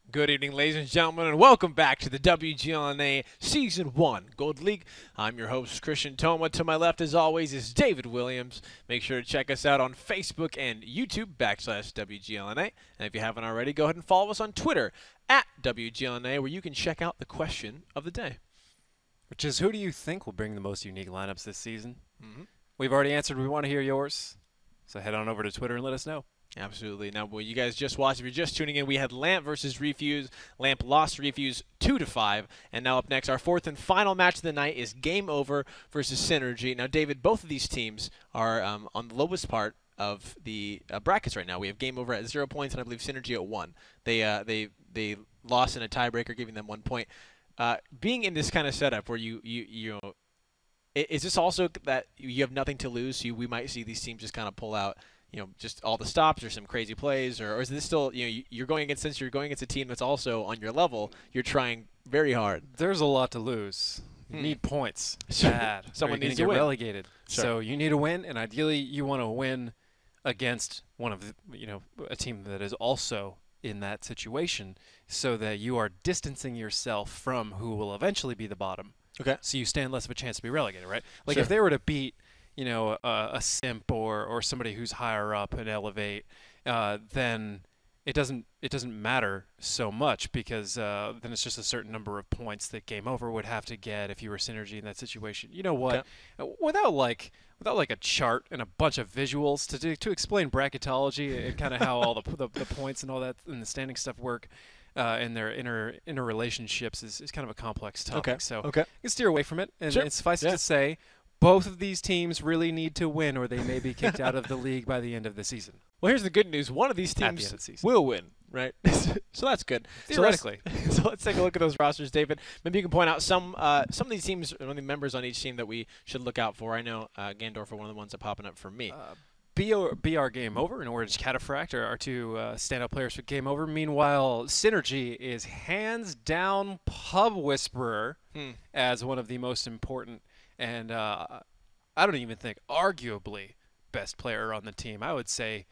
Good evening, ladies and gentlemen, and welcome back to the WGLNA Season 1 Gold League. I'm your host, Christian Toma. To my left, as always, is David Williams. Make sure to check us out on Facebook and YouTube, /WGLNA. And if you haven't already, go ahead and follow us on Twitter, @WGLNA, where you can check out the question of the day. Which is, who do you think will bring the most unique lineups this season? We've already answered. We want to hear yours. So head on over to Twitter and let us know. Absolutely. Now, what you guys just watched, if you're just tuning in, we had Lamp versus Refuse. Lamp lost Refuse 2-5. And now up next, our fourth and final match of the night is Game Over versus Synrgy. Now, David, both of these teams are on the lowest part of the brackets right now. We have Game Over at 0 points, and I believe Synrgy at 1. They lost in a tiebreaker, giving them 1 point. Being in this kind of setup where you know, is this also that you have nothing to lose, so we might see these teams just kind of pull out, you know, just all the stops or some crazy plays, or is this still, you know, you're going against, since you're going against a team that's also on your level, you're trying very hard. There's a lot to lose. You need points. Bad. Someone needs to get win. relegated. Sure. So you need to win, and ideally you want to win against one of the, a team that is also in that situation, so that you are distancing yourself from who will eventually be the bottom. Okay. So you stand less of a chance to be relegated, right? Like Sure. if they were to beat, a simp or somebody who's higher up and elevate, then it doesn't matter so much, because then it's just a certain number of points that Game Over would have to get if you were Synrgy in that situation. You know what? Okay. Without like a chart and a bunch of visuals to explain bracketology and kind of how all the points and all that and the standing stuff work. And their inner relationships is kind of a complex topic. Okay. So Okay. you can steer away from it. And Sure. it's suffice it Yeah. to say, both of these teams really need to win, or they may be kicked out of the league by the end of the season. Well, here's the good news. One of these At the end teams of the season. will win, right? So that's good. Theoretically. So let's take a look at those rosters, David. Maybe you can point out some of these teams, or the members on each team that we should look out for. I know Gandorf are one of the ones that are popping up for me. BR Game Over and Orange Cataphract are our two standout players for Game Over. Meanwhile, Synrgy is hands down Pub Whisperer as one of the most important and I don't even think arguably best player on the team. I would say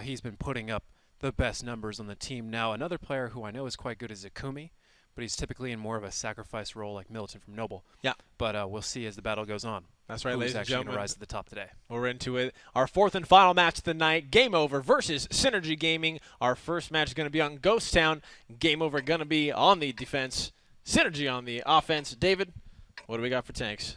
he's been putting up the best numbers on the team. Now, another player who I know is quite good is Zakumi, but he's typically in more of a sacrifice role like Militant from Noble. Yeah. But we'll see as the battle goes on. That's right, Who's ladies and actually going gentlemen. to rise to the top today. We're into it. Our fourth and final match of the night, Game Over versus Synrgy Gaming. Our first match is going to be on Ghost Town. Game Over going to be on the defense. Synrgy on the offense. David, what do we got for tanks?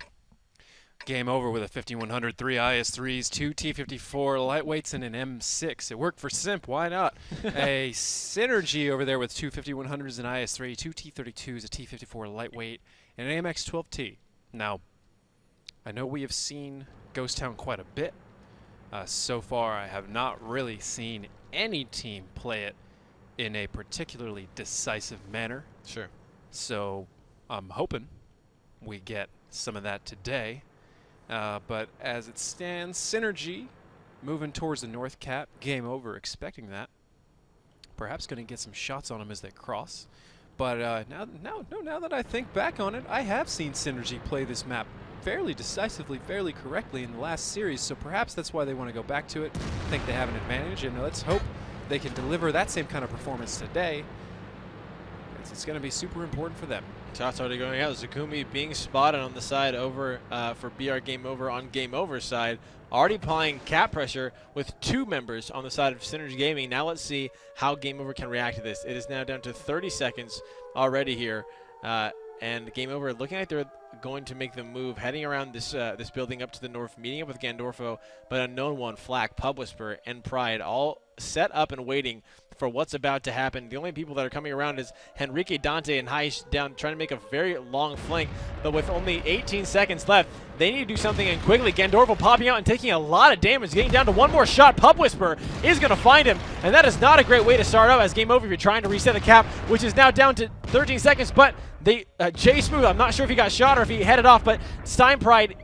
Game Over with a 5100, 3 IS-3s, 2 T-54 lightweights, and an M6. It worked for Simp. Why not? A Synrgy over there with 2 5100s, an IS-3, 2 T-32s, a T-54 lightweight, and an AMX-12T. Now, I know we have seen Ghost Town quite a bit. So far, I have not really seen any team play it in a particularly decisive manner. Sure. So I'm hoping we get some of that today. But as it stands, Synrgy moving towards the North Cap. Game Over, expecting that. Perhaps going to get some shots on them as they cross. But now that I think back on it, I have seen Synrgy play this map fairly decisively, fairly correctly in the last series. So perhaps that's why they want to go back to it. I think they have an advantage, and let's hope they can deliver that same kind of performance today. It's going to be super important for them. Shots already going out. Zakumi being spotted on the side over for BR Game Over on Game Over's side. Already applying cap pressure with two members on the side of Synrgy Gaming. Now let's see how Game Over can react to this. It is now down to 30 seconds already here. And Game Over looking like they're going to make the move, heading around this this building up to the north, meeting up with Gandorfo, but Unknown One, Flak, Pub Whisperer, and Pride all set up and waiting for what's about to happen. The only people that are coming around is Henrique, Dante, and Heish down, trying to make a very long flank, but with only 18 seconds left, they need to do something, and quickly Gandorfo popping out and taking a lot of damage, getting down to one more shot. Pub Whisperer is going to find him, and that is not a great way to start out as Game Over if you're trying to reset the cap, which is now down to 13 seconds, but they Jay Smooth, I'm not sure if he got shot or if he headed off, but Stein Pride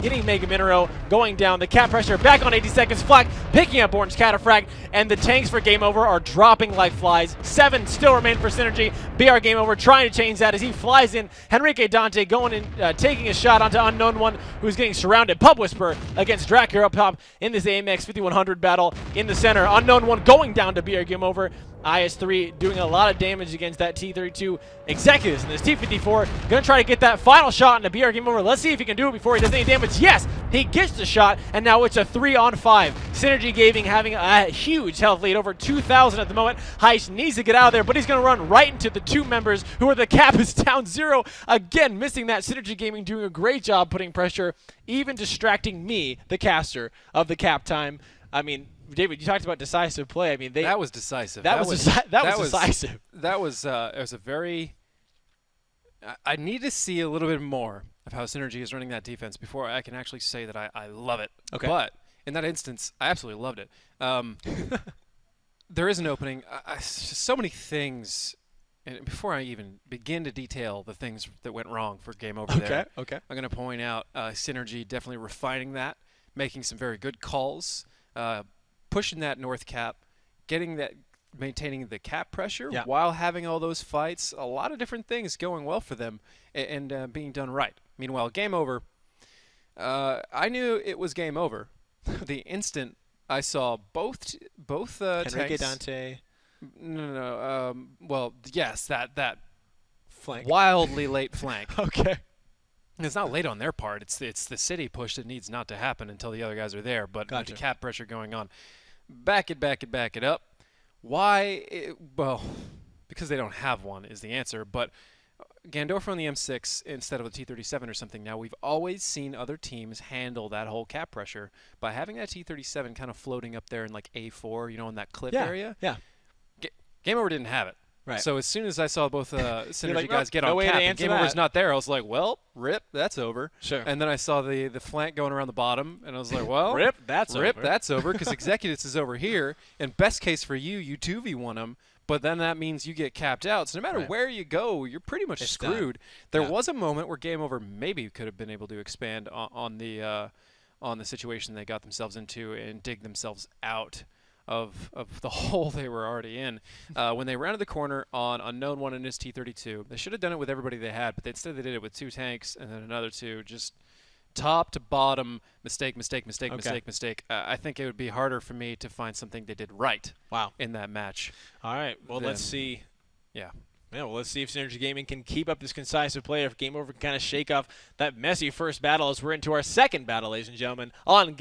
hitting Mega Minero, going down. The cap pressure back on 80 seconds. Flak picking up Orange Cataphract, and the tanks for Game Over are dropping like flies. 7 still remain for Synrgy. BR Game Over trying to change that as he flies in. Henrique Dante going in, taking a shot onto Unknown One, who's getting surrounded. Pub Whisperer against Dracula up top in this AMX 5100 battle in the center. Unknown One going down to BR Game Over. IS3 doing a lot of damage against that T32 Executives. And this T54 going to try to get that final shot into BR Game Over. Let's see if he can do it before he does any damage. Yes, he gets the shot, and now it's a 3-on-5. Synrgy Gaming having a huge health lead, over 2,000 at the moment. Heish needs to get out of there, but he's going to run right into the two members who are the cap is down 0. Again, missing that. Synrgy Gaming doing a great job putting pressure, even distracting me, the caster, of the cap time. I mean, David, you talked about decisive play. I mean, that was decisive. That was decisive. That was it was a very. I need to see a little bit more of how Synrgy is running that defense before I can actually say that I love it. Okay. But in that instance, I absolutely loved it. There is an opening. So many things. And before I even begin to detail the things that went wrong for Game Over there, Okay. I'm going to point out Synrgy definitely refining that, making some very good calls, pushing that north cap, maintaining the cap pressure while having all those fights. A lot of different things going well for them and being done right. Meanwhile, Game Over, I knew it was Game Over the instant I saw both Enrique tanks. Dante. No. Well, yes, that Flank. wildly late flank. Okay. It's not late on their part. It's the city push that needs not to happen until the other guys are there. But with the cap pressure going on, back it up. Why? Well, because they don't have one is the answer. But Gandorf on the M6 instead of a T37 or something. Now, we've always seen other teams handle that whole cap pressure by having that T37 kind of floating up there in like A4, in that cliff area. Yeah. Game Over didn't have it. Right. So as soon as I saw both Synrgy like, guys get on cap and Game Over's not there, I was like, well, rip, that's over. Sure. And then I saw the flank going around the bottom, and I was like, well, rip, that's over, because Executives is over here. And best case for you, you 2v1 them, but then that means you get capped out. So no matter where you go, you're pretty much screwed. There was a moment where Game Over maybe could have been able to expand on the situation they got themselves into and dig themselves out of the hole they were already in. When they rounded the corner on Unknown One and his T32, they should have done it with everybody they had, but instead they did it with 2 tanks and then another 2, just top to bottom, mistake. I think it would be harder for me to find something they did right in that match. All right, well, let's see. Yeah. Yeah, well, let's see if Synrgy Gaming can keep up this concisive play, if Game Over can kind of shake off that messy first battle as we're into our second battle, ladies and gentlemen, on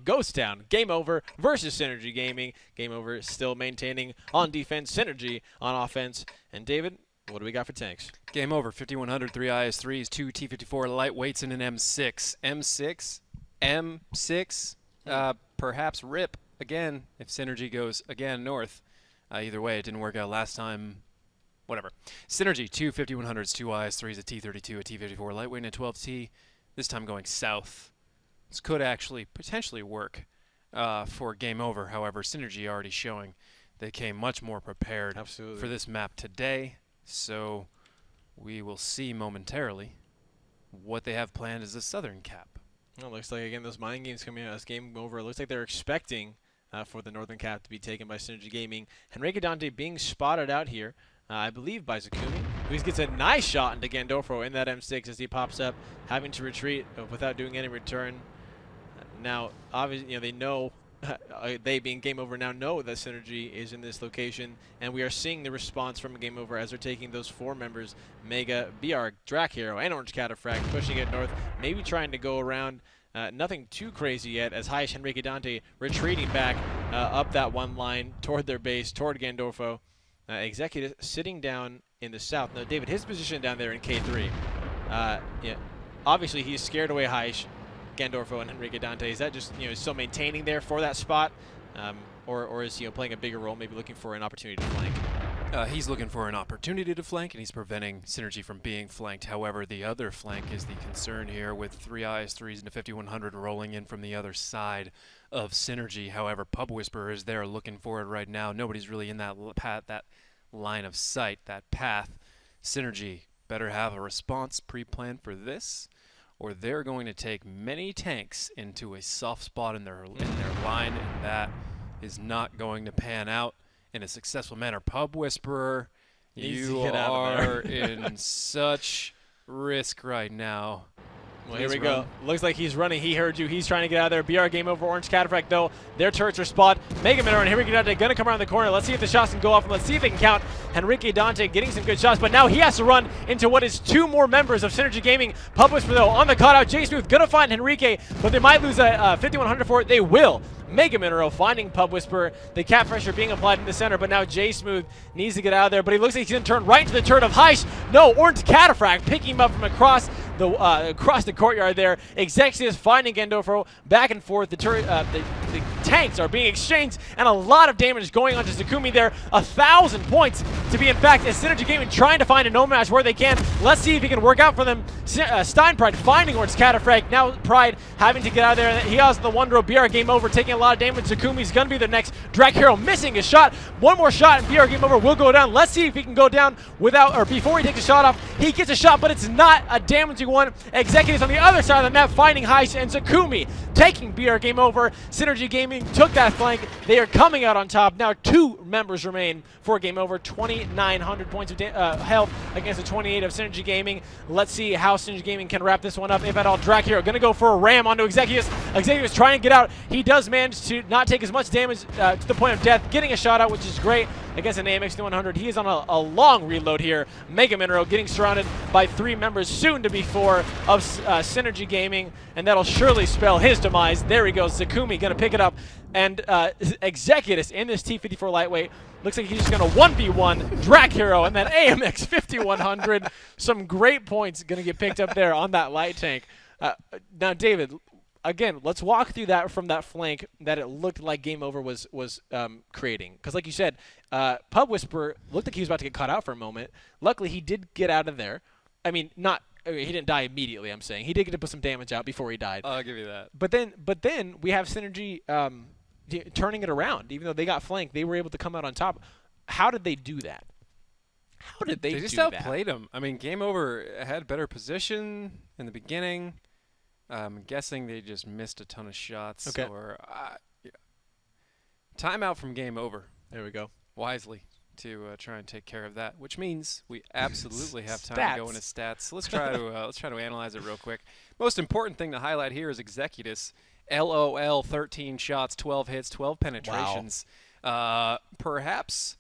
Ghost Town. Game Over versus Synrgy Gaming. Game Over still maintaining on defense, Synrgy on offense. And David, what do we got for tanks? Game Over, 5100, 3 IS3s, 2 T54 lightweights, and an M6. M6, perhaps rip again if Synrgy goes again north. Either way, it didn't work out last time. Whatever. Synrgy, 2 5100s, 2 IS3s, a T32, a T54 lightweight, and a 12T. This time going south. This could actually potentially work for Game Over. However, Synrgy already showing they came much more prepared for this map today. So we will see momentarily what they have planned as a southern cap. Well, looks like, again, those mind games coming out as Game Over. It looks like they're expecting for the northern cap to be taken by Synrgy Gaming. Enrique Dante being spotted out here, I believe, by Zakumi, who gets a nice shot into Gandorfo in that M6 as he pops up, having to retreat without doing any return. Now, obviously, they know, they being Game Over now know that Synrgy is in this location, and we are seeing the response from Game Over as they're taking those 4 members, Mega, BR, Drac Hero, and Orange Cataphrag, pushing it north, maybe trying to go around. Nothing too crazy yet as Heish and Enrique Dante retreating back up that one line toward their base, toward Gandorfo. Executive sitting down in the south. Now, David, his position down there in K3. Obviously, he's scared away Heish, Gandorfo, and Enrique Dante. Is that just still maintaining there for that spot, or is playing a bigger role, maybe looking for an opportunity to flank? He's looking for an opportunity to flank, and he's preventing Synrgy from being flanked. However, the other flank is the concern here with 3 IS3s and a 5100 rolling in from the other side of Synrgy. However, Pub Whisperer is there looking for it right now. Nobody's really in that line of sight, that path. Synrgy better have a response pre-planned for this, or they're going to take many tanks into a soft spot in their line, and that is not going to pan out in a successful manner. Pub Whisperer, you are in such risk right now. Well, here we go. Looks like he's running. He heard you. He's trying to get out of there. BR game over. Orange Cataphract, though. Their turrets are spot. Mega Minor, and here we go. They're going to come around the corner. Let's see if the shots can go off, and let's see if they can count. Enrique Dante getting some good shots, but now he has to run into what is 2 more members of Synrgy Gaming. Pub Whisper, though, on the cutout. J Smooth going to find Enrique, but they might lose a 5100 for it. They will. Mega Mineral finding Pub Whisper. The cap pressure being applied in the center, but now J Smooth needs to get out of there. But he looks like he's going to turn right into the turret of Heish. No, Orange Cataphract picking him up from across the courtyard there. Executive finding Gendofro back and forth. The tanks are being exchanged, and a lot of damage going on to Zakumi there. 1,000 points to be in fact, as Synrgy Gaming trying to find a no match where they can. Let's see if he can work out for them. Stein Pride finding Orange Cataphract. Now Pride having to get out of there. He has the Wonder BR game over, taking a lot of damage. Zakumi's gonna be the next. Drag Hero missing his shot. One more shot and BR game over will go down. Let's see if he can go down without, or before he takes a shot off. He gets a shot, but it's not a damaging one. Executives on the other side of the map finding Heish, and Zakumi taking BR game over. Synrgy Gaming took that flank. They are coming out on top. Now 2 members remain for game over. 2,900 points of health against the 28 of Synrgy Gaming. Let's see how Synrgy Gaming can wrap this one up, if at all. Drag Hero gonna go for a ram onto Executives. Executives trying to get out. He does manage to not take as much damage to the point of death, getting a shot out, which is great against an AMX 100. He is on a long reload here. Mega Mineral getting surrounded by 3 members, soon to be 4, of Synrgy Gaming, and that'll surely spell his demise. There he goes. Zakumi gonna pick it up, and Executus in this T54 lightweight looks like he's just gonna 1v1 Drag Hero and then AMX 5100. Some great points gonna get picked up there on that light tank. Now, David, again, let's walk through that from that flank that it looked like game over was creating. Because like you said, Pub Whisper looked like he was about to get caught out for a moment. Luckily, he did get out of there. I mean, he didn't die immediately, I'm saying. He did get to put some damage out before he died. I'll give you that. But then we have Synrgy turning it around. Even though they got flanked, they were able to come out on top. How did they do that? How did they do that? They just outplayed him. I mean, game over had better position in the beginning. I'm guessing they just missed a ton of shots. Okay. Or timeout from game over. There we go. Wisely to try and take care of that, which means we absolutely have time to go into stats. So let's try to analyze it real quick. Most important thing to highlight here is Executus. LOL, 13 shots, 12 hits, 12 penetrations. Wow. Perhaps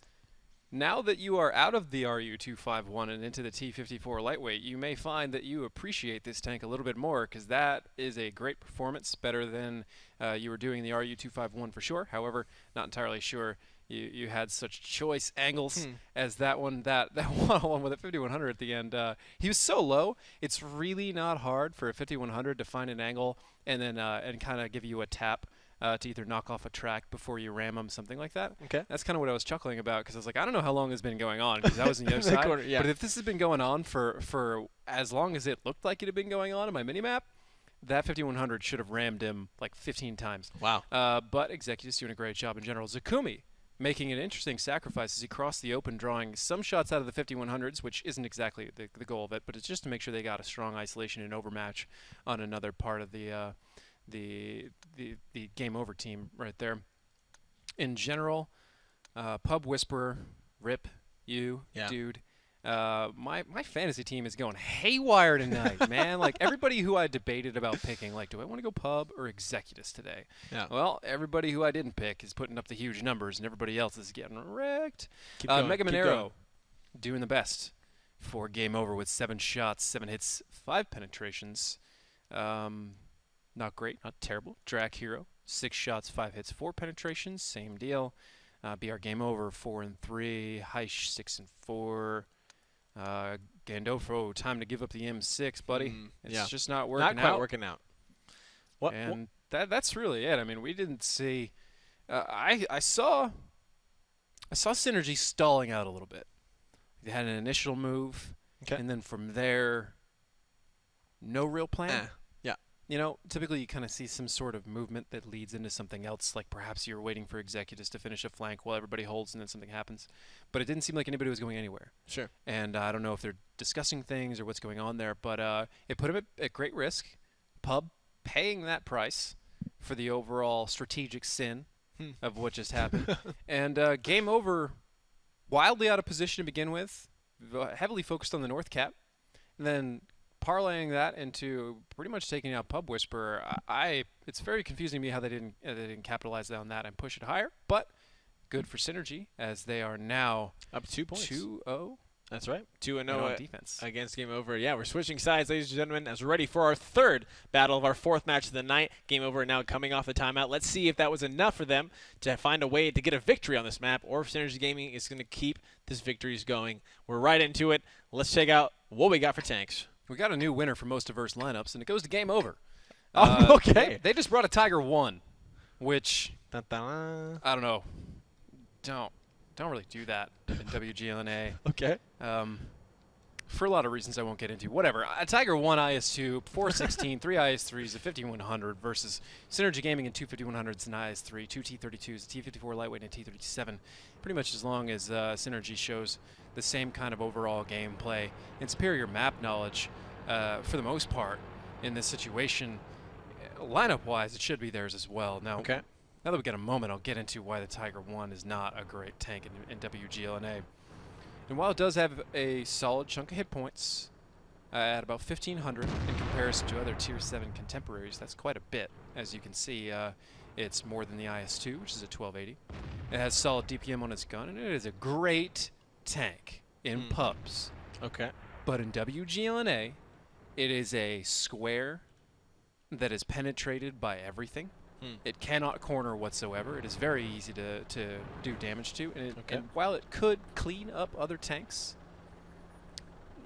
now that you are out of the RU-251 and into the T-54 lightweight, you may find that you appreciate this tank a little bit more, because that is a great performance, better than you were doing the RU-251 for sure. However, not entirely sure you had such choice angles as that one one with a 5100 at the end. He was so low, it's really not hard for a 5100 to find an angle and then and kind of give you a tap to either knock off a track before you ram them, something like that. Okay. That's kind of what I was chuckling about, because I was like, I don't know how long it's been going on, because I was on the other side. Corner, yeah. But if this has been going on for as long as it looked like it had been going on in my minimap, that 5100 should have rammed him like 15 times. Wow. But Executus doing a great job in general. Zakumi making an interesting sacrifice as he crossed the open, drawing some shots out of the 5100s, which isn't exactly the goal of it, but it's just to make sure they got a strong isolation and overmatch on another part of the game over team right there. In general, Pub Whisperer, rip you, dude. My fantasy team is going haywire tonight, man. Like, everybody who I debated about picking, like, do I want to go Pub or Executus today? Yeah. Well, everybody who I didn't pick is putting up the huge numbers, and everybody else is getting wrecked. Mega Monero doing the best for game over with 7 shots, 7 hits, 5 penetrations. Not great, not terrible. Drag Hero, 6 shots, 5 hits, 4 penetrations, same deal. BR game over, 4 and 3. Heish, 6 and 4. Gandolfo, time to give up the M6, buddy. It's just not working out. Not quite working out. And that's really it. I mean, we didn't see. I saw Synrgy stalling out a little bit. They had an initial move, and then from there, no real plan. You know, typically you kind of see some sort of movement that leads into something else, like perhaps you're waiting for Executus to finish a flank while everybody holds and then something happens. But it didn't seem like anybody was going anywhere. Sure. And I don't know if they're discussing things or what's going on there, but it put him at great risk. Pub paying that price for the overall strategic sin of what just happened. And game over, wildly out of position to begin with, heavily focused on the North Cap. And then parlaying that into pretty much taking out Pub Whisperer, it's very confusing to me how they didn't capitalize on that and push it higher. But good for Synrgy, as they are now up 2 points. 2-0. That's right. 2-0 on defense against Game Over. Yeah, we're switching sides, ladies and gentlemen, as we're ready for our third battle of our fourth match of the night. Game Over now coming off the timeout. Let's see if that was enough for them to find a way to get a victory on this map, or if Synrgy Gaming is going to keep this victories going. We're right into it. Let's check out what we got for tanks. We got a new winner for most diverse lineups, and it goes to Game Over. Okay. They just brought a Tiger 1, which Dun-dun. I don't know. Don't really do that in WGLNA. Okay. For a lot of reasons I won't get into. Whatever. A Tiger 1 IS2, 416, 3 IS3s, a 5100 versus Synrgy Gaming and 2 5100s and IS3, 2 T32s, a T54 lightweight and a T37. Pretty much as long as Synrgy shows the same kind of overall gameplay and superior map knowledge for the most part in this situation. Lineup-wise, it should be theirs as well. Now, Okay. Now that we get a moment, I'll get into why the Tiger 1 is not a great tank in WGLNA. And while it does have a solid chunk of hit points at about 1,500 in comparison to other Tier 7 contemporaries, that's quite a bit. As you can see, it's more than the IS-2, which is a 1280. It has solid DPM on its gun, and it is a great tank in pubs. Okay. But in WGLNA, it is a square that is penetrated by everything. It cannot corner whatsoever. It is very easy to do damage to. And while it could clean up other tanks,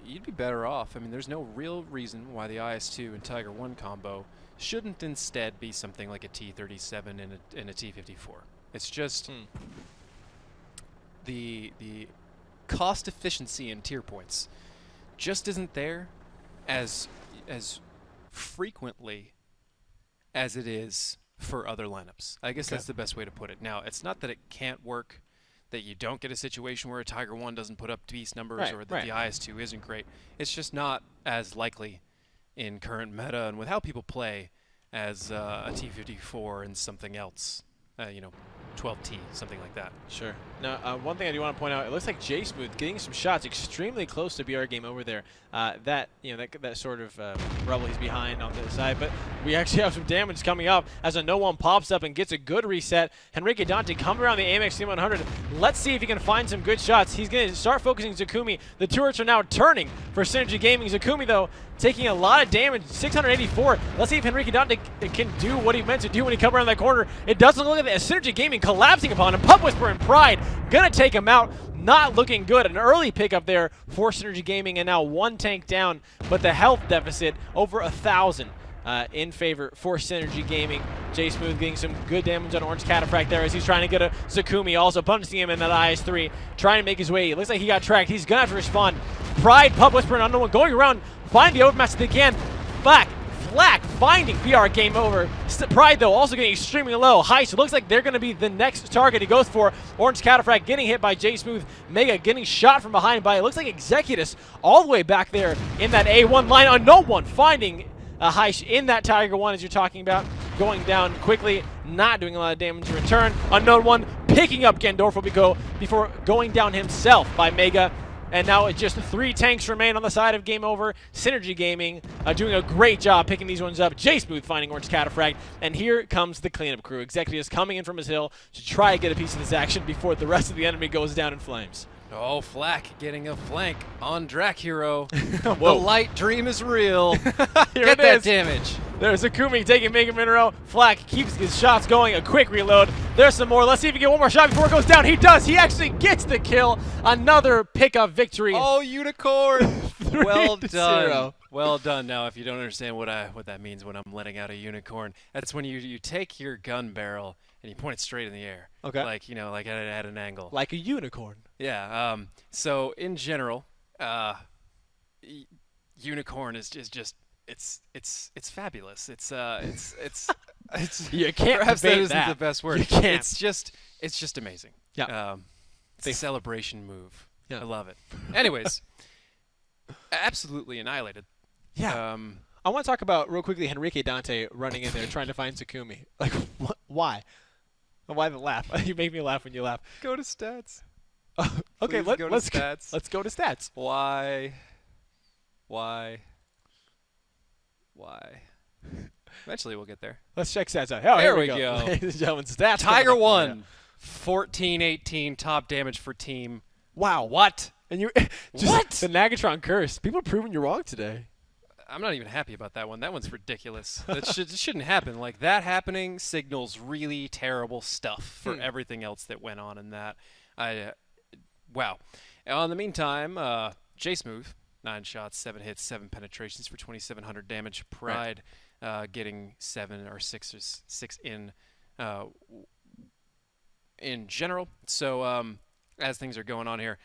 you'd be better off. I mean, there's no real reason why the IS-2 and Tiger 1 combo shouldn't instead be something like a T-37 and a T-54. It's just the cost efficiency in tier points just isn't there as frequently as it is for other lineups. I guess that's the best way to put it. Now, it's not that it can't work, that you don't get a situation where a Tiger 1 doesn't put up beast numbers or that the IS-2 isn't great. It's just not as likely in current meta and with how people play as a T-54 and something else, 12T, something like that. Sure. Now, one thing I do want to point out, it looks like J Smooth getting some shots extremely close to BR Game Over there. That sort of rubble he's behind on the side, but we actually have some damage coming up as a no-one pops up and gets a good reset. Henrique Dante coming around the AMX C100. Let's see if he can find some good shots. He's going to start focusing Zakumi. The turrets are now turning for Synrgy Gaming. Zakumi, though, taking a lot of damage, 684. Let's see if Henrique Dante can do what he meant to do when he come around that corner. It doesn't look like that. Synrgy Gaming collapsing upon him. Pub Whisperer and Pride gonna take him out. Not looking good. An early pickup there for Synrgy Gaming, and now one tank down, but the health deficit over 1,000 in favor for Synrgy Gaming. J Smooth getting some good damage on Orange Cataphract there as he's trying to get a Zakumi, also punching him in that IS-3, trying to make his way. It looks like he got tracked. He's gonna have to respond. Pride, Pub Whisperer, and Unknown going around, find the overmatch that they can. Flak finding BR Game Over. Pride, though, also getting extremely low. Heist, it looks like they're going to be the next target he goes for. Orange Cataphract getting hit by J Smooth. Mega getting shot from behind by, it looks like Executus all the way back there in that A1 line. Unknown One finding Heist in that Tiger 1 as you're talking about. Going down quickly, not doing a lot of damage in return. Unknown One picking up Gendorfo before going down himself by Mega. And now it's just 3 tanks remain on the side of Game Over. Synrgy Gaming doing a great job picking these ones up. J Smooth finding Orange Cataphract. And here comes the cleanup crew. Executus coming in from his hill to try to get a piece of this action before the rest of the enemy goes down in flames. Oh, Flak getting a flank on Drac Hero. The light dream is real. Get that damage. There's Zakumi taking Mega Minero. Flak keeps his shots going. A quick reload. There's some more. Let's see if he can get one more shot before it goes down. He does. He actually gets the kill. Another pickup victory. Oh, Unicorn. Well done. Well done. Now, if you don't understand what that means when I'm letting out a Unicorn, that's when you take your gun barrel and you point it straight in the air. Okay. Like at an angle. Like a unicorn. Yeah. So in general, Unicorn is just it's fabulous. It's you can't perhaps that debate isn't the best word. You can't. It's just amazing. Yeah. It's a celebration move. Yeah. I love it. Anyways, absolutely annihilated. Yeah. I want to talk about real quickly Henrique Dante running in there trying to find Zakumi. Like, why? Why the laugh? You make me laugh when you laugh. Go to stats. Okay, let's go to stats. Let's go to stats. Why? why. Eventually we'll get there. Let's check stats out. Oh, There here we go. go. Ladies and gentlemen, stats. Tiger coming up for 1, 14-18 top damage for team. you. Wow. What? And you just What? the Nagatron curse. People are proving you wrong today. I'm not even happy about that one. That one's ridiculous. It shouldn't happen. Like, that happening signals really terrible stuff for everything else that went on in that. Wow. In the meantime, J-Smooth, 9 shots, 7 hits, 7 penetrations for 2,700 damage. Pride getting 7 or 6 in general. So as things are going on here,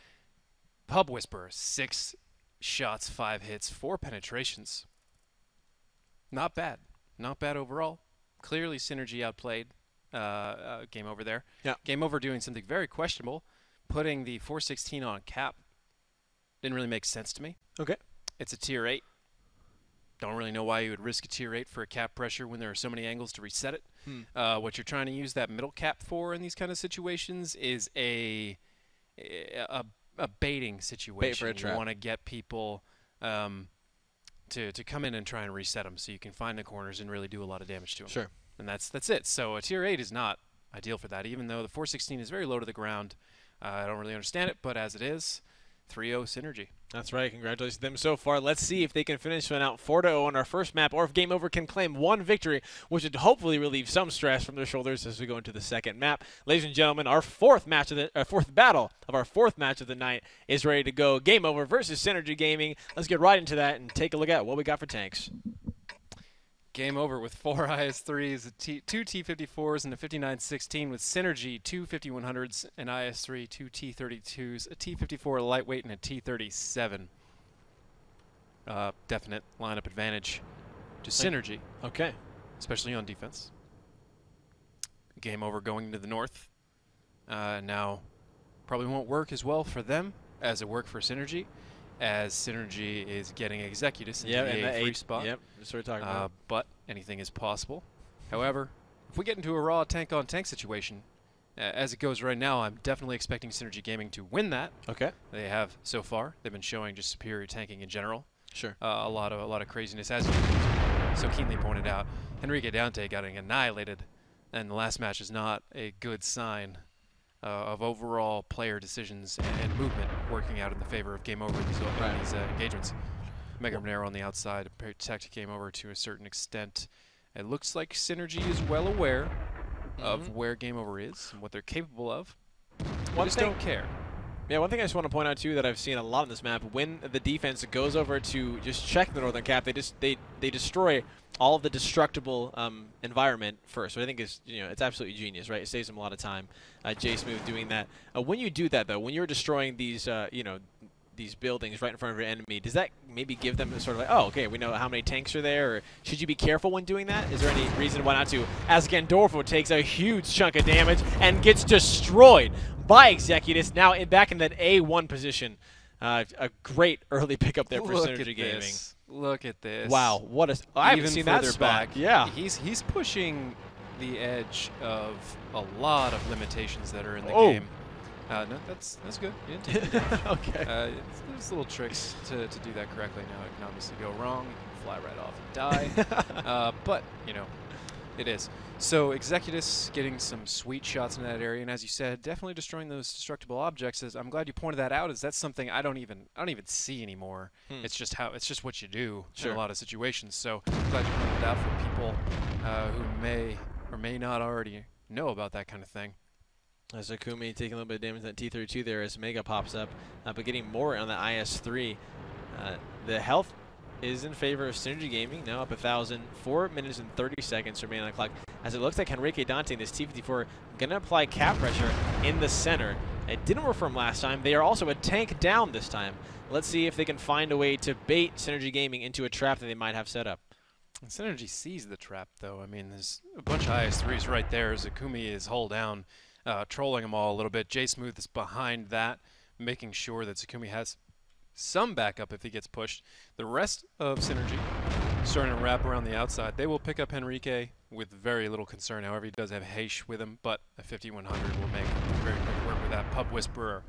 Pub Whisperer, 6 shots, 5 hits, 4 penetrations. Not bad. Not bad overall. Clearly Synrgy outplayed Game Over there. Yeah. Game Over doing something very questionable. Putting the 416 on cap didn't really make sense to me. Okay. It's a tier 8. Don't really know why you would risk a tier 8 for a cap pressure when there are so many angles to reset it. What you're trying to use that middle cap for in these kind of situations is a baiting situation. Bait for a trap. You want to get people to come in and try and reset them so you can find the corners and really do a lot of damage to them. Sure. And that's it. So a tier 8 is not ideal for that, even though the 416 is very low to the ground. I don't really understand it, but as it is, 3-0 Synrgy. That's right. Congratulations to them so far. Let's see if they can finish one out 4-0 on our first map, or if Game Over can claim one victory, which would hopefully relieve some stress from their shoulders as we go into the second map. Ladies and gentlemen, our fourth battle of our fourth match of the night is ready to go. Game Over versus Synrgy Gaming. Let's get right into that and take a look at what we got for tanks. Game Over with 4 IS-3s, 2 T-54s, and a 5916 with Synrgy, 2 5100s, an IS-3, 2 T-32s, a T-54 lightweight, and a T-37. Definite lineup advantage to Synrgy. Okay. Especially on defense. Game Over going to the north. Now, probably won't work as well for them as it worked for Synrgy, as Synrgy is getting Executus into the A3 spot. Yep, that's what we're talking about. But anything is possible. However, if we get into a raw tank-on-tank situation, as it goes right now, I'm definitely expecting Synrgy Gaming to win that. Okay. They have so far. They've been showing just superior tanking in general. Sure. A lot of craziness, as you so keenly pointed out. Wk2 getting annihilated, and the last match is not a good sign of overall player decisions and movement working out in the favor of Game Over in these engagements. Mega Monero on the outside, protect Game Over to a certain extent. It looks like Synrgy is well aware of where Game Over is and what they're capable of. They just don't care. Yeah, one thing I just want to point out too that I've seen a lot on this map, when the defense goes over to just check the northern cap, they destroy all of the destructible environment first. What I think is, it's absolutely genius, right? It saves them a lot of time. J-Smooth doing that. When you do that though, when you're destroying these, these buildings right in front of your enemy, does that maybe give them a sort of like, oh, okay, we know how many tanks are there, or should you be careful when doing that? Is there any reason why not to? As Gandorfo takes a huge chunk of damage and gets destroyed by Executus, now back in that A1 position. A great early pickup there for Synrgy Gaming. Look at this. Wow, what a... I haven't seen that spot. Back. Yeah. He's pushing the edge of a lot of limitations that are in the game. No, that's good. You didn't take the damage. Okay. There's little tricks to do that correctly. Now it can obviously go wrong. You can fly right off and die. But, it is. So Executus getting some sweet shots in that area, and as you said, definitely destroying those destructible objects. I'm glad you pointed that out, as that's something I don't even see anymore. It's just what you do in a lot of situations. So I'm glad you pointed it out for people who may or may not already know about that kind of thing. Zakumi taking a little bit of damage to that T-32 there as Mega pops up, but getting more on the IS-3. The health is in favor of Synrgy Gaming, now up 1,000. 4 minutes and 30 seconds remaining on the clock. As it looks like Henrique Dante and this T-54 going to apply cap pressure in the center. It didn't work for him last time. They are also a tank down this time. Let's see if they can find a way to bait Synrgy Gaming into a trap that they might have set up. And Synrgy sees the trap, though. I mean, there's a bunch of IS-3s right there. Zakumi is hull down, trolling them all a little bit. J-Smooth is behind that, making sure that Zakumi has some backup if he gets pushed. The rest of Synrgy starting to wrap around the outside. They will pick up Henrique with very little concern. However, he does have Heish with him, but a 5100 will make very quick work with that. Pub Whisperer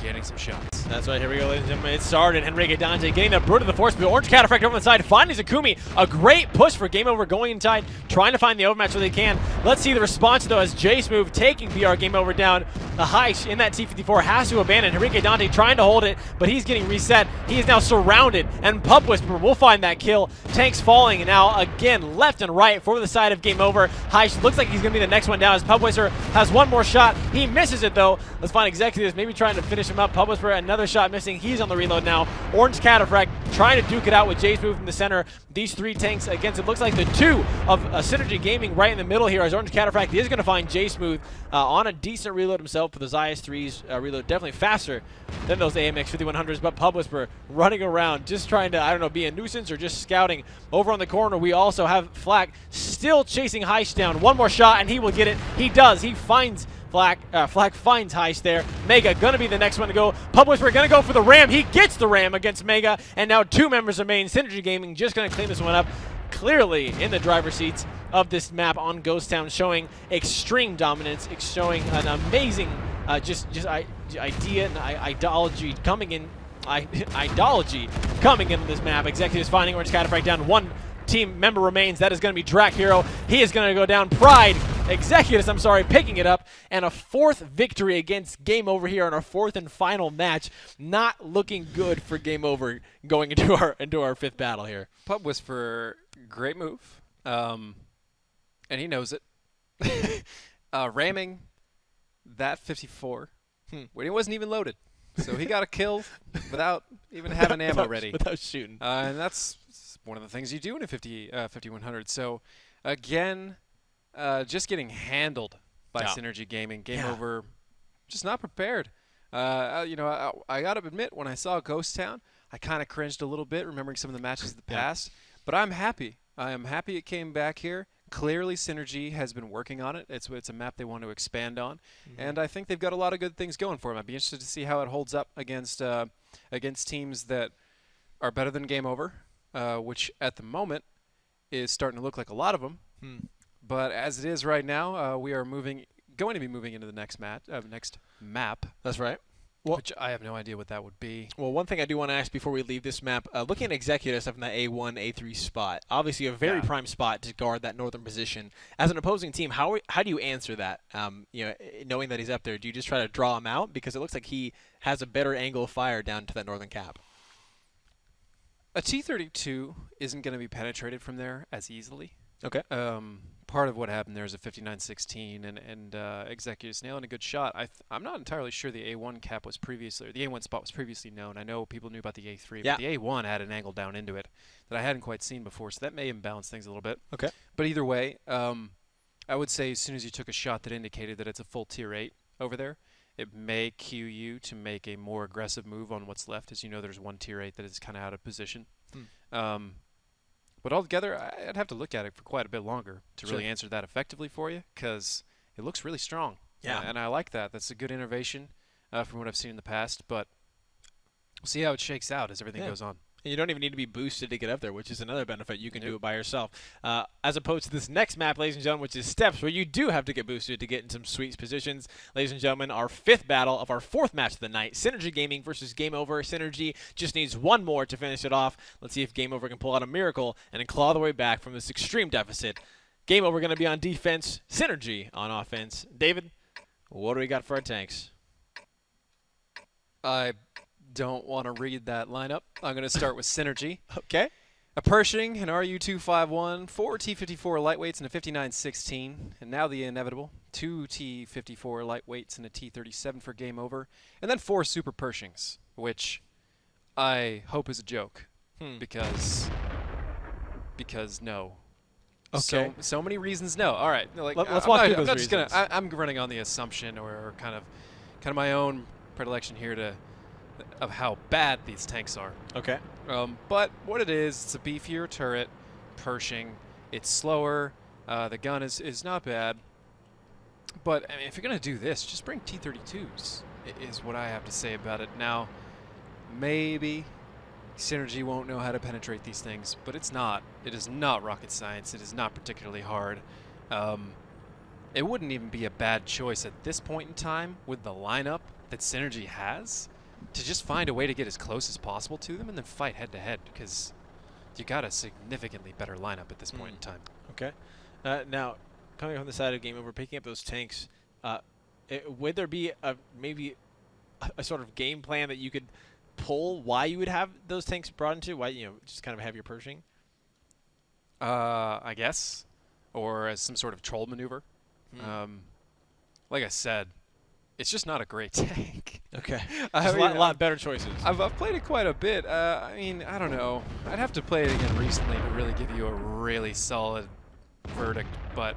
getting some shots. this. That's right. Here we go, ladies and gentlemen. It started. Enrique Dante getting the Brute of the Force, but Orange Cataphract over the side, finding Zakumi. A great push for Game Over going inside, trying to find the overmatch where they can. Let's see the response, though, as Jace Move taking BR Game Over down. The Heish in that T-54 has to abandon. Enrique Dante trying to hold it, but he's getting reset. He is now surrounded, and Pub Whisperer will find that kill. Tanks falling, and now again left and right for the side of Game Over. Heish looks like he's going to be the next one down as Pub Whisperer has one more shot. He misses it, though. Let's find Executives maybe trying to finish him up. Pub Whisperer, another shot missing. He's on the reload now. Orange Cataphract trying to duke it out with Jace Move in the center. These three tanks against it looks like the two of Synrgy Gaming right in the middle here as Orange Cataphract is going to find Jace Move on a decent reload himself for the Zayas 3's reload. Definitely faster than those AMX 5100s, but Pub Whisperer running around just trying to, I don't know, be a nuisance or just scouting. Over on the corner, we also have Flak still chasing Heish down. One more shot and he will get it. He does. He finds Flak finds Heish there. Mega gonna be the next one to go. Pub Whisperer gonna go for the ram. He gets the ram against Mega, and now two members remain. Synrgy Gaming just gonna clean this one up. Clearly in the driver's seats of this map on Ghost Town, showing extreme dominance, showing an amazing idea and ideology coming in. Ideology coming into this map. Executives finding Orange Cataphract down. One team member remains. That is going to be Drac Hero. He is going to go down. Pride Executives, I'm sorry, picking it up, and a fourth victory against Game Over here in our fourth and final match. Not looking good for Game Over going into our fifth battle here. Pub Whisperer, great move, and he knows it. Ramming that 54 when he wasn't even loaded. So he got a kill without even having ammo ready. Without shooting. And that's one of the things you do in a 5100. So, again, just getting handled by Synrgy Gaming. Game Over, just not prepared. You know, I got to admit, when I saw Ghost Town, I kind of cringed a little bit, remembering some of the matches of the past. But I'm happy. I am happy it came back here. Clearly, Synrgy has been working on it. It's a map they want to expand on, and I think they've got a lot of good things going for them. I'd be interested to see how it holds up against teams that are better than Game Over, which at the moment is starting to look like a lot of them. But as it is right now, we are going to be moving into the next map. That's right. Well, which I have no idea what that would be. Well, one thing I do want to ask before we leave this map, looking at Executives up in that A1, A3 spot, obviously a very prime spot to guard that northern position. As an opposing team, how do you answer that? You know, knowing that he's up there, do you just try to draw him out? Because it looks like he has a better angle of fire down to that northern cap. A T-32 isn't going to be penetrated from there as easily. Okay. Part of what happened there is a 59-16 and Executives nailing a good shot. I'm not entirely sure the A1 cap was previously, or the A1 spot was previously known. I know people knew about the A3, but the A1 had an angle down into it that I hadn't quite seen before, so that may imbalance things a little bit. Okay. But either way, I would say as soon as you took a shot that indicated that it's a full tier 8 over there, it may cue you to make a more aggressive move on what's left. As you know, there's one tier 8 that is kind of out of position. But altogether, I'd have to look at it for quite a bit longer to really answer that effectively for you, because it looks really strong. Yeah. And I like that. That's a good innovation from what I've seen in the past, but we'll see how it shakes out as everything goes on. And you don't even need to be boosted to get up there, which is another benefit. You can do it by yourself. As opposed to this next map, ladies and gentlemen, which is Steps, where you do have to get boosted to get in some sweet positions. Ladies and gentlemen, our fifth battle of our fourth match of the night, Synrgy Gaming versus Game Over. Synrgy just needs one more to finish it off. Let's see if Game Over can pull out a miracle and claw the way back from this extreme deficit. Game Over going to be on defense, Synrgy on offense. David, what do we got for our tanks? I don't want to read that lineup. I'm going to start with Synrgy. Okay. A Pershing, an RU-251, 4 T-54 lightweights, and a 59-16. And now the inevitable, 2 T-54 lightweights and a T-37 for Game Over. And then 4 Super Pershings, which I hope is a joke. Because no. Okay. So many reasons no. All right. Like, let's walk through those reasons. I'm running on the assumption or kind of my own predilection here of how bad these tanks are. Okay. But what it is, it's a beefier turret, Pershing. It's slower. The gun is not bad. But I mean, if you're going to do this, just bring T-32s, is what I have to say about it. Now, maybe Synrgy won't know how to penetrate these things, but it's not. It is not rocket science. It is not particularly hard. It wouldn't even be a bad choice at this point in time with the lineup that Synrgy has. to just find a way to get as close as possible to them and then fight head-to-head, because you got a significantly better lineup at this point in time. Okay. Now, coming from the side of Game Over, picking up those tanks, would there be maybe a sort of game plan that you could pull why you would have those tanks brought into? Why, just kind of have your Pershing? I guess. Or as some sort of troll maneuver. Like I said, it's just not a great tank. Okay. I mean, a lot better choices. I've played it quite a bit. I mean, I don't know. I'd have to play it again recently to really give you a really solid verdict. But,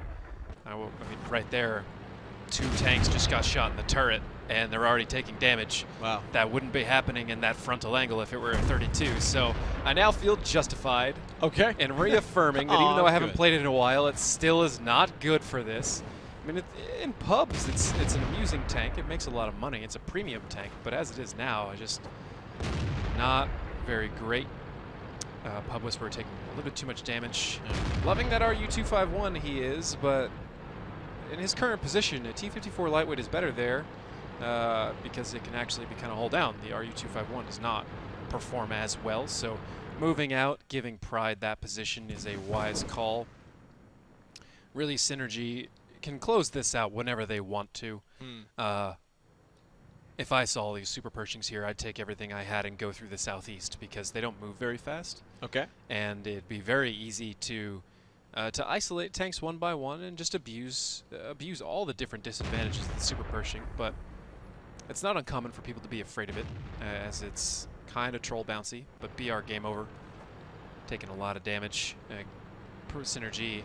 I mean, right there, 2 tanks just got shot in the turret, and they're already taking damage. Wow. That wouldn't be happening in that frontal angle if it were a 32. So I now feel justified in reaffirming that even though I haven't played it in a while, it still is not good for this. I mean, in pubs, it's an amusing tank. It makes a lot of money. It's a premium tank, but as it is now, just not very great. Pub Whisperer taking a little bit too much damage. Loving that RU-251 he is, but in his current position, a T-54 lightweight is better there because it can actually be kind of hold down. The RU-251 does not perform as well, so moving out, giving Pride that position is a wise call. Really, Synrgy can close this out whenever they want to. If I saw these Super Pershings here, I'd take everything I had and go through the southeast because they don't move very fast. Okay. And it'd be very easy to isolate tanks one by one and just abuse all the different disadvantages of the Super Pershing. But it's not uncommon for people to be afraid of it, as it's kind of troll bouncy. But BR Game Over, taking a lot of damage. Synrgy,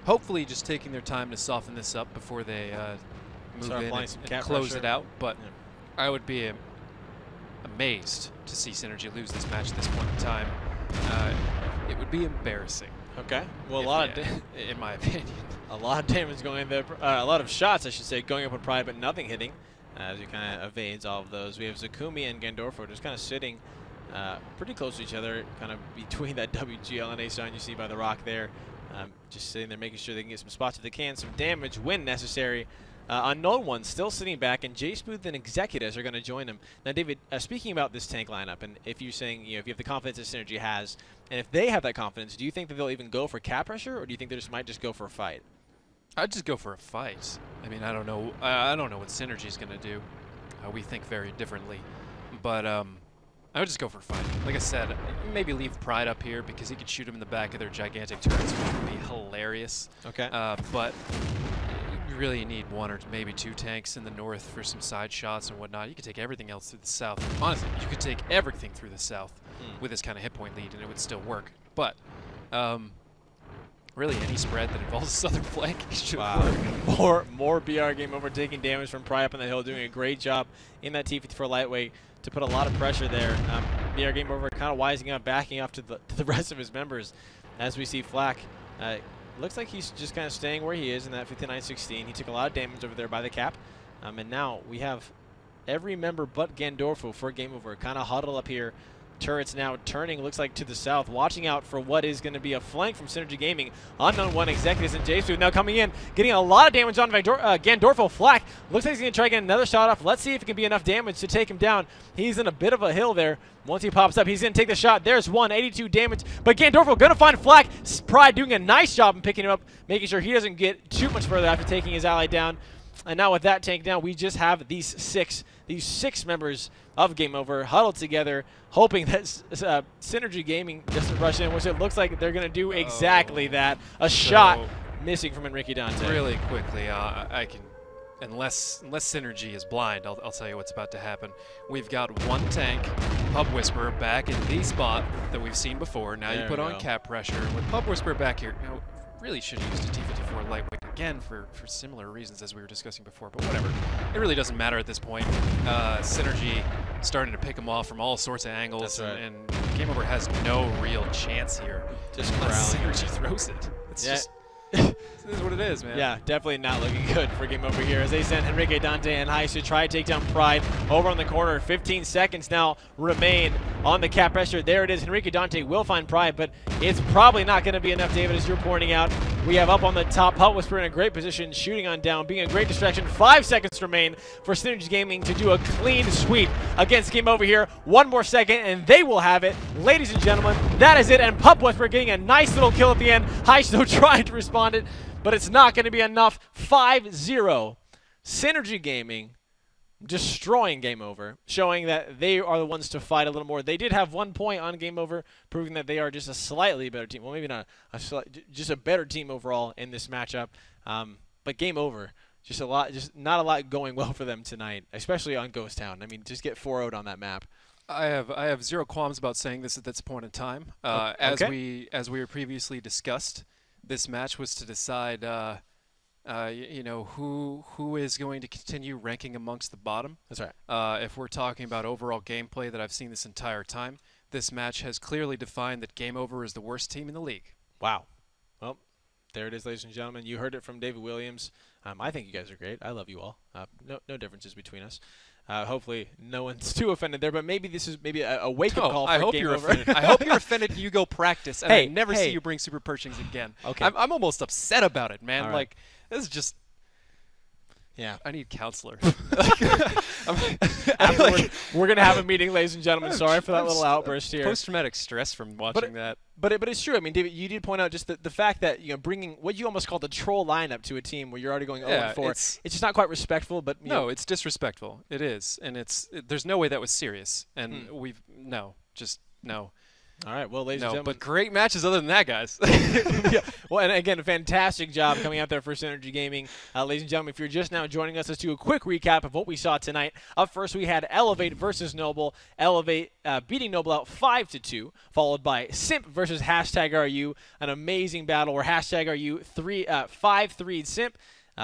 hopefully just taking their time to soften this up before they move in and close it out. But I would be amazed to see Synrgy lose this match at this point in time. It would be embarrassing. Okay. Well, in my opinion. A lot of damage going in there. A lot of shots, I should say, going up on Pride, but nothing hitting as he kind of evades all of those. We have Zakumi and Gandorfo just kind of sitting pretty close to each other, kind of between that WGLNA sign you see by the rock there. Just sitting there making sure they can get some spots if they can, some damage when necessary. Unknown One still sitting back, and J Smooth and Executus are going to join him. Now, David, speaking about this tank lineup, and if you're saying, if you have the confidence that Synrgy has, and if they have that confidence, do you think that they'll even go for cap pressure, or do you think they might just go for a fight? I'd just go for a fight. I mean, I don't know. I don't know what Synrgy's going to do. We think very differently, but I would just go for a fight. Like I said, maybe leave Pride up here because he could shoot him in the back of their gigantic turrets, which would be hilarious. Okay. But you really need 1 or maybe 2 tanks in the north for some side shots and whatnot. You could take everything else through the south. Honestly, you could take everything through the south with this kind of hit point lead, and it would still work. But really, any spread that involves the southern flank should work. More BR Game Over taking damage from Pride up on the hill, doing a great job in that T-54 lightweight to put a lot of pressure there. BR Game Over kind of wising up, backing up to the rest of his members as we see Flak. Looks like he's just kind of staying where he is in that 59-16. He took a lot of damage over there by the cap. And now we have every member but Gandorfo for Game Over kind of huddled up here. Turrets now turning, looks like, to the south, watching out for what is going to be a flank from Synrgy Gaming. Unknown One, Executives, and J-Smooth now coming in, getting a lot of damage on Gandorfo. Flak looks like he's going to try to get another shot off. Let's see if it can be enough damage to take him down. He's in a bit of a hill there. Once he pops up, he's going to take the shot. There's 182 damage, but Gandorfo going to find Flak. Pride doing a nice job in picking him up, making sure he doesn't get too much further after taking his ally down. And now with that tank down, we just have these six members of Game Over huddled together, hoping that Synrgy Gaming doesn't rush in, which it looks like they're going to do exactly that. A shot missing from Enrique Dante. Really quickly, I can, unless Synrgy is blind, I'll tell you what's about to happen. We've got 1 tank, Pub Whisperer, back in the spot that we've seen before. Now you put on cap pressure. With Pub Whisperer back here, really should have used a T-54 lightweight again for similar reasons as we were discussing before, but whatever. It really doesn't matter at this point. Synrgy starting to pick him off from all sorts of angles, and Game Over has no real chance here. Just corralling. Synrgy throws it. It's just, this is what it is, man. Yeah, definitely not looking good for Game Over here as they send Enrique Dante and Heist to try to take down Pride over on the corner. 15 seconds now remain on the cap pressure. There it is. Enrique Dante will find Pride, but it's probably not going to be enough, David, as you're pointing out. we have up on the top. Putt Whisperer in a great position, shooting on down, being a great distraction. 5 seconds remain for Synrgy Gaming to do a clean sweep against Game Over here. 1 more second, and they will have it. Ladies and gentlemen, that is it. And Putt Whisperer getting a nice little kill at the end. Heisto trying to respond it, but it's not going to be enough. 5-0. Synrgy Gaming destroying Game Over, showing that they are the ones to fight a little more. They did have 1 point on Game Over, proving that they are just a slightly better team. Well, maybe not just a better team overall in this matchup. But Game Over, just not a lot going well for them tonight, especially on Ghost Town. I mean, just get 4-0'd on that map. I have zero qualms about saying this at this point in time. As we were previously discussed, this match was to decide. You know, who is going to continue ranking amongst the bottom. That's right. If we're talking about overall gameplay that I've seen this entire time, this match has clearly defined that Game Over is the worst team in the league. Wow. Well, there it is, ladies and gentlemen. You heard it from David Williams. I think you guys are great. I love you all. No differences between us. Hopefully no one's too offended there, but maybe this is a wake-up call for Game Over. I hope you're offended and you go practice, and Hey, I never hey. see you bring Super Pershings again. Okay. I'm almost upset about it, man. All right. Like, this is just... Yeah. I need a counselor. Afterward, we're going to have a meeting, ladies and gentlemen. Sorry for that little outburst here. Post-traumatic stress from watching that. But it's true. I mean, David, you did point out just the fact that, you know, bringing what you almost call the troll lineup to a team where you're already going 0-4. It's just not quite respectful. But no, it's disrespectful. It is, and there's no way that was serious. And no. All right, well, ladies and gentlemen. But great matches other than that, guys. Yeah. Well, and again, a fantastic job coming out there for Synrgy Gaming. Ladies and gentlemen, if you're just now joining us, let's do a quick recap of what we saw tonight. Up first, we had Elevate versus Noble. Elevate beating Noble out 5-2, followed by Simp versus #RU, an amazing battle where #RU 5-3'd Simp.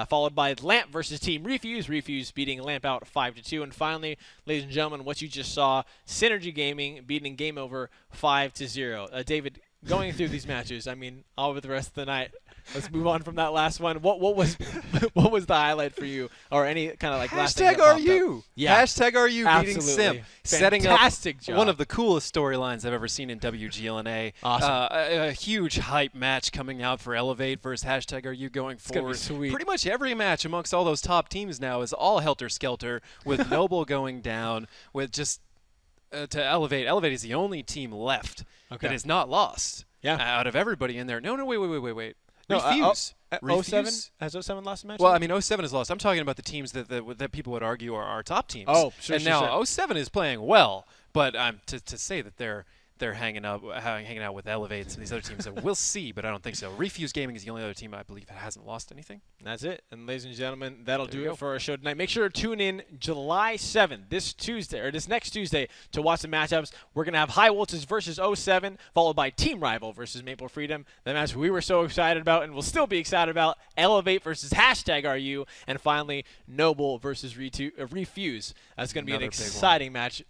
Followed by Lamp versus Team Refuse. Refuse beating Lamp out 5-2. And finally, ladies and gentlemen, what you just saw, Synrgy Gaming beating Game Over 5-0. David, going through these matches, I mean, all of the rest of the night. Let's move on from that last one. What was what was the highlight for you, or any kind of like last thing that popped #RU. up? Yeah. #RU beating Simp. Setting up job. one of the coolest storylines I've ever seen in WGLNA. Awesome. A huge hype match coming out for Elevate versus #RU going forward. It's gonna be sweet. Pretty much every match amongst all those top teams now is all helter-skelter, with Noble going down, with just to Elevate. Elevate is the only team left that is not lost. Yeah. Out of everybody in there. No, wait. No, Refuse. 07? Has 07 lost a match? Well, I mean, 07 is lost. I'm talking about the teams that people would argue are our top teams. Oh, sure. And now 07 is playing well, but to say that they're hanging out with Elevate and some of these other teams, we'll see, but I don't think so. Refuse Gaming is the only other team I believe that hasn't lost anything. That's it. And ladies and gentlemen, that'll do it for our show tonight. Make sure to tune in July 7th, this next Tuesday, to watch the matchups. We're going to have High Voltage versus 07, followed by Team Rival versus Maple Freedom. The match we were so excited about and will still be excited about, Elevate versus #RU, and finally, Noble versus Refuse. That's going to be an exciting match.